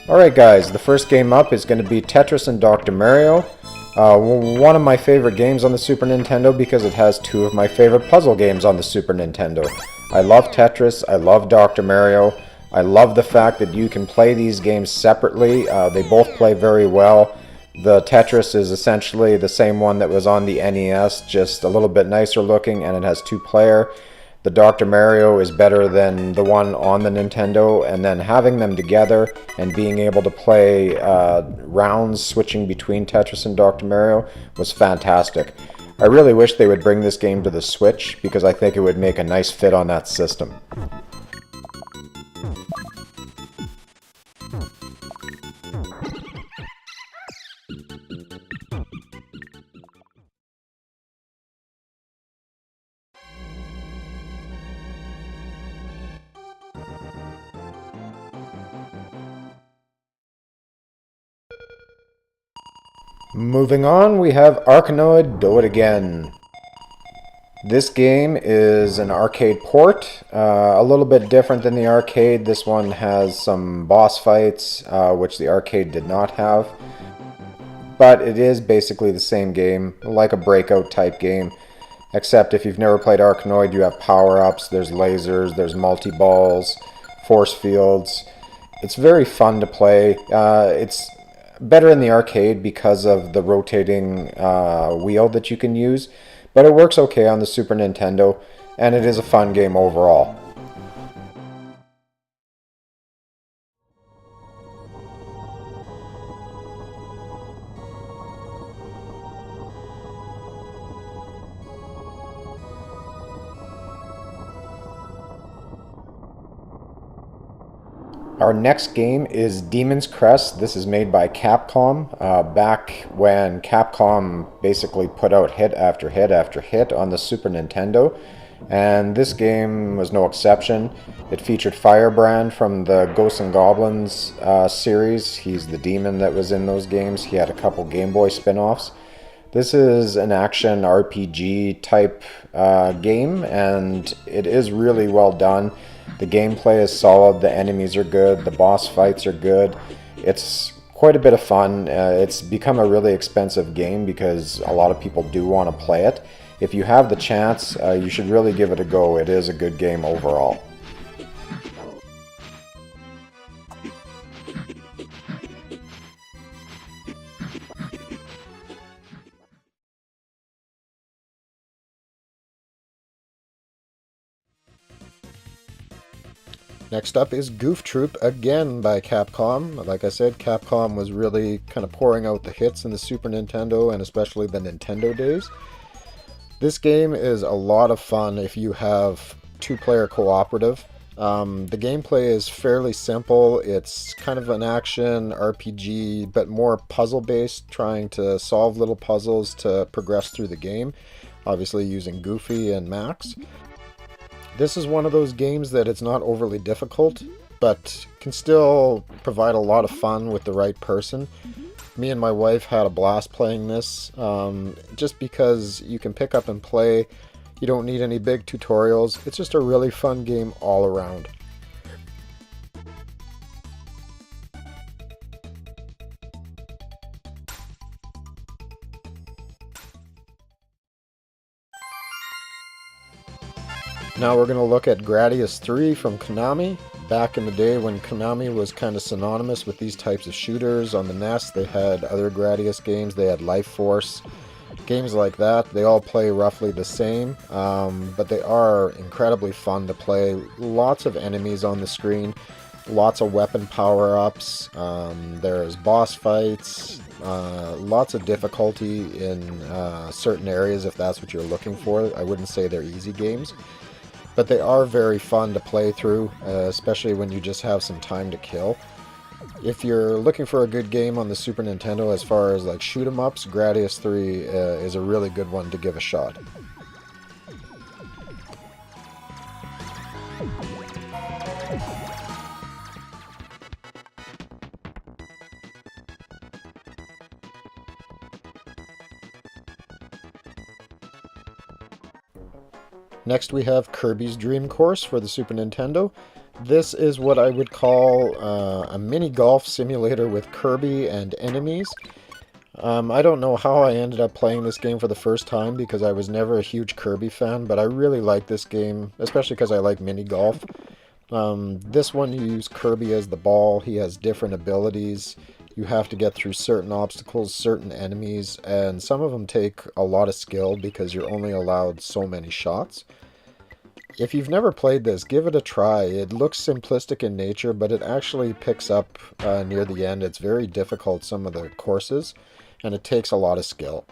Alright guys, the first game up is going to be Tetris and Dr. Mario. One of my favorite games on the Super Nintendo because it has two of my favorite puzzle games on the Super Nintendo. I love Tetris, I love Dr. Mario, I love the fact that you can play these games separately. They both play very well. The Tetris is essentially the same one that was on the NES, just a little bit nicer looking, and it has two-player. The Dr. Mario is better than the one on the Nintendo, and then having them together and being able to play rounds switching between Tetris and Dr. Mario was fantastic. I really wish they would bring this game to the Switch because I think it would make a nice fit on that system. Moving on, we have Arkanoid Do It Again. This game is an arcade port, a little bit different than the arcade. This one has some boss fights, which the arcade did not have. But it is basically the same game, like a breakout type game. Except if you've never played Arkanoid, you have power-ups, there's lasers, there's multi-balls, force fields. It's very fun to play. It's better in the arcade because of the rotating wheel that you can use, but it works okay on the Super Nintendo, and it is a fun game overall. Our next game is Demon's Crest. This is made by Capcom. Back when Capcom basically put out hit after hit after hit on the Super Nintendo. And this game was no exception. It featured Firebrand from the Ghosts and Goblins series. He's the demon that was in those games. He had a couple Game Boy spin-offs. This is an action RPG type game, and it is really well done. The gameplay is solid, the enemies are good, the boss fights are good. It's quite a bit of fun. It's become a really expensive game because a lot of people do want to play it. If you have the chance, you should really give it a go. It is a good game overall. Next up is Goof Troop, again by Capcom. Like I said, Capcom was really kind of pouring out the hits in the Super Nintendo and especially the Nintendo days. This game is a lot of fun if you have two-player cooperative. The gameplay is fairly simple. It's kind of an action RPG, but more puzzle-based, trying to solve little puzzles to progress through the game, obviously using Goofy and Max. This is one of those games that it's not overly difficult, but can still provide a lot of fun with the right person. Me and my wife had a blast playing this, just because you can pick up and play. You don't need any big tutorials. It's just a really fun game all around. Now we're going to look at Gradius 3 from Konami. Back in the day when Konami was kind of synonymous with these types of shooters on the NES, they had other Gradius games. They had Life Force, games like that. They all play roughly the same, but they are incredibly fun to play. Lots of enemies on the screen, lots of weapon power-ups, there's boss fights, lots of difficulty in certain areas if that's what you're looking for. I wouldn't say they're easy games, but they are very fun to play through, especially when you just have some time to kill. If you're looking for a good game on the Super Nintendo as far as like shoot 'em ups, Gradius 3 is a really good one to give a shot. Next we have Kirby's Dream Course for the Super Nintendo. This is what I would call a mini golf simulator with Kirby and enemies. I don't know how I ended up playing this game for the first time because I was never a huge Kirby fan, but I really like this game, especially because I like mini golf. This one you use Kirby as the ball. He has different abilities. You have to get through certain obstacles, certain enemies, and some of them take a lot of skill because you're only allowed so many shots. If you've never played this, give it a try. It looks simplistic in nature, but it actually picks up near the end. It's very difficult, some of the courses, and it takes a lot of skill.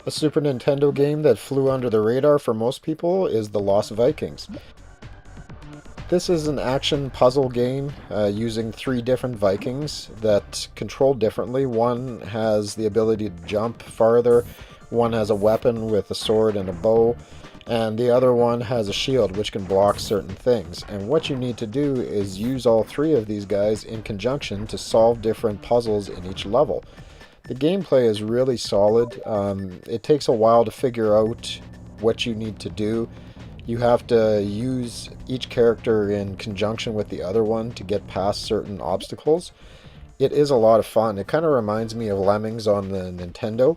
A Super Nintendo game that flew under the radar for most people is The Lost Vikings. This is an action puzzle game using 3 different Vikings that control differently. One has the ability to jump farther, one has a weapon with a sword and a bow, and the other one has a shield which can block certain things. And what you need to do is use all 3 of these guys in conjunction to solve different puzzles in each level. The gameplay is really solid. It takes a while to figure out what you need to do. You have to use each character in conjunction with the other one to get past certain obstacles. It is a lot of fun. It kind of reminds me of Lemmings on the Nintendo.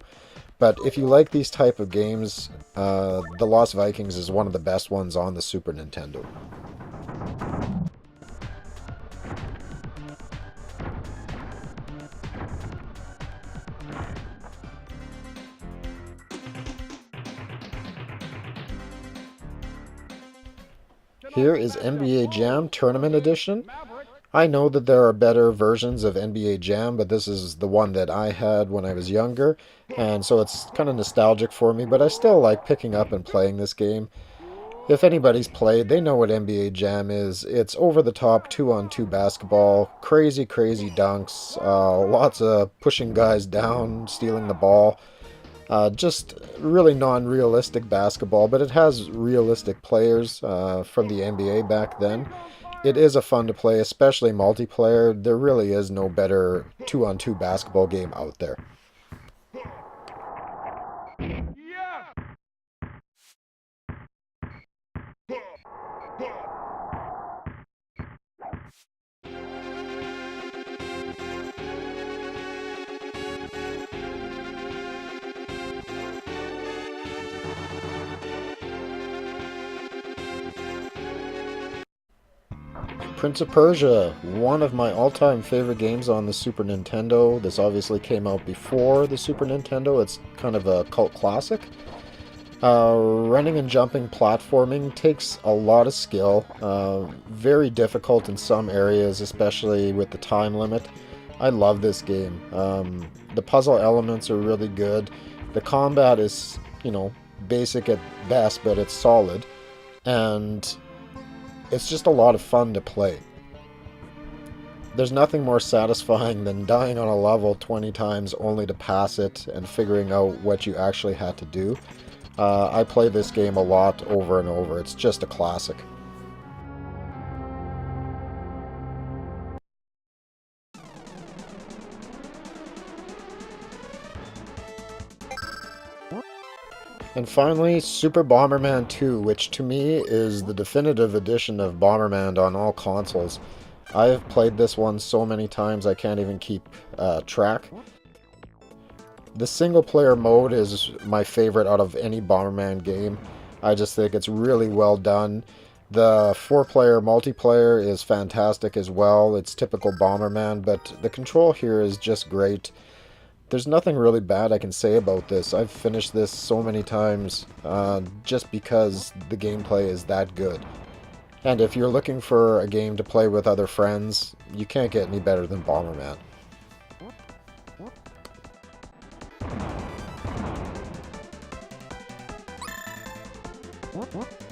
But if you like these type of games, The Lost Vikings is one of the best ones on the Super Nintendo. Here is NBA Jam Tournament Edition. I know that there are better versions of NBA Jam, but this is the one that I had when I was younger, and so it's kind of nostalgic for me, but I still like picking up and playing this game. If anybody's played, they know what NBA Jam is. It's over-the-top 2-on-2 basketball, crazy, crazy dunks, lots of pushing guys down, stealing the ball. Just really non-realistic basketball, but it has realistic players from the NBA back then. It is a fun to play, especially multiplayer. There really is no better 2-on-2 basketball game out there. Prince of Persia, one of my all-time favorite games on the Super Nintendo. This obviously came out before the Super Nintendo. It's kind of a cult classic. Running and jumping platforming takes a lot of skill. Very difficult in some areas, especially with the time limit. I love this game. The puzzle elements are really good. The combat is, basic at best, but it's solid. And it's just a lot of fun to play. There's nothing more satisfying than dying on a level 20 times only to pass it and figuring out what you actually had to do. I play this game a lot over and over. It's just a classic. And finally, Super Bomberman 2, which to me is the definitive edition of Bomberman on all consoles. I have played this one so many times I can't even keep track. The single-player mode is my favorite out of any Bomberman game. I just think it's really well done. The 4-player multiplayer is fantastic as well. It's typical Bomberman, but the control here is just great. There's nothing really bad I can say about this. I've finished this so many times just because the gameplay is that good. And if you're looking for a game to play with other friends, you can't get any better than Bomberman. What?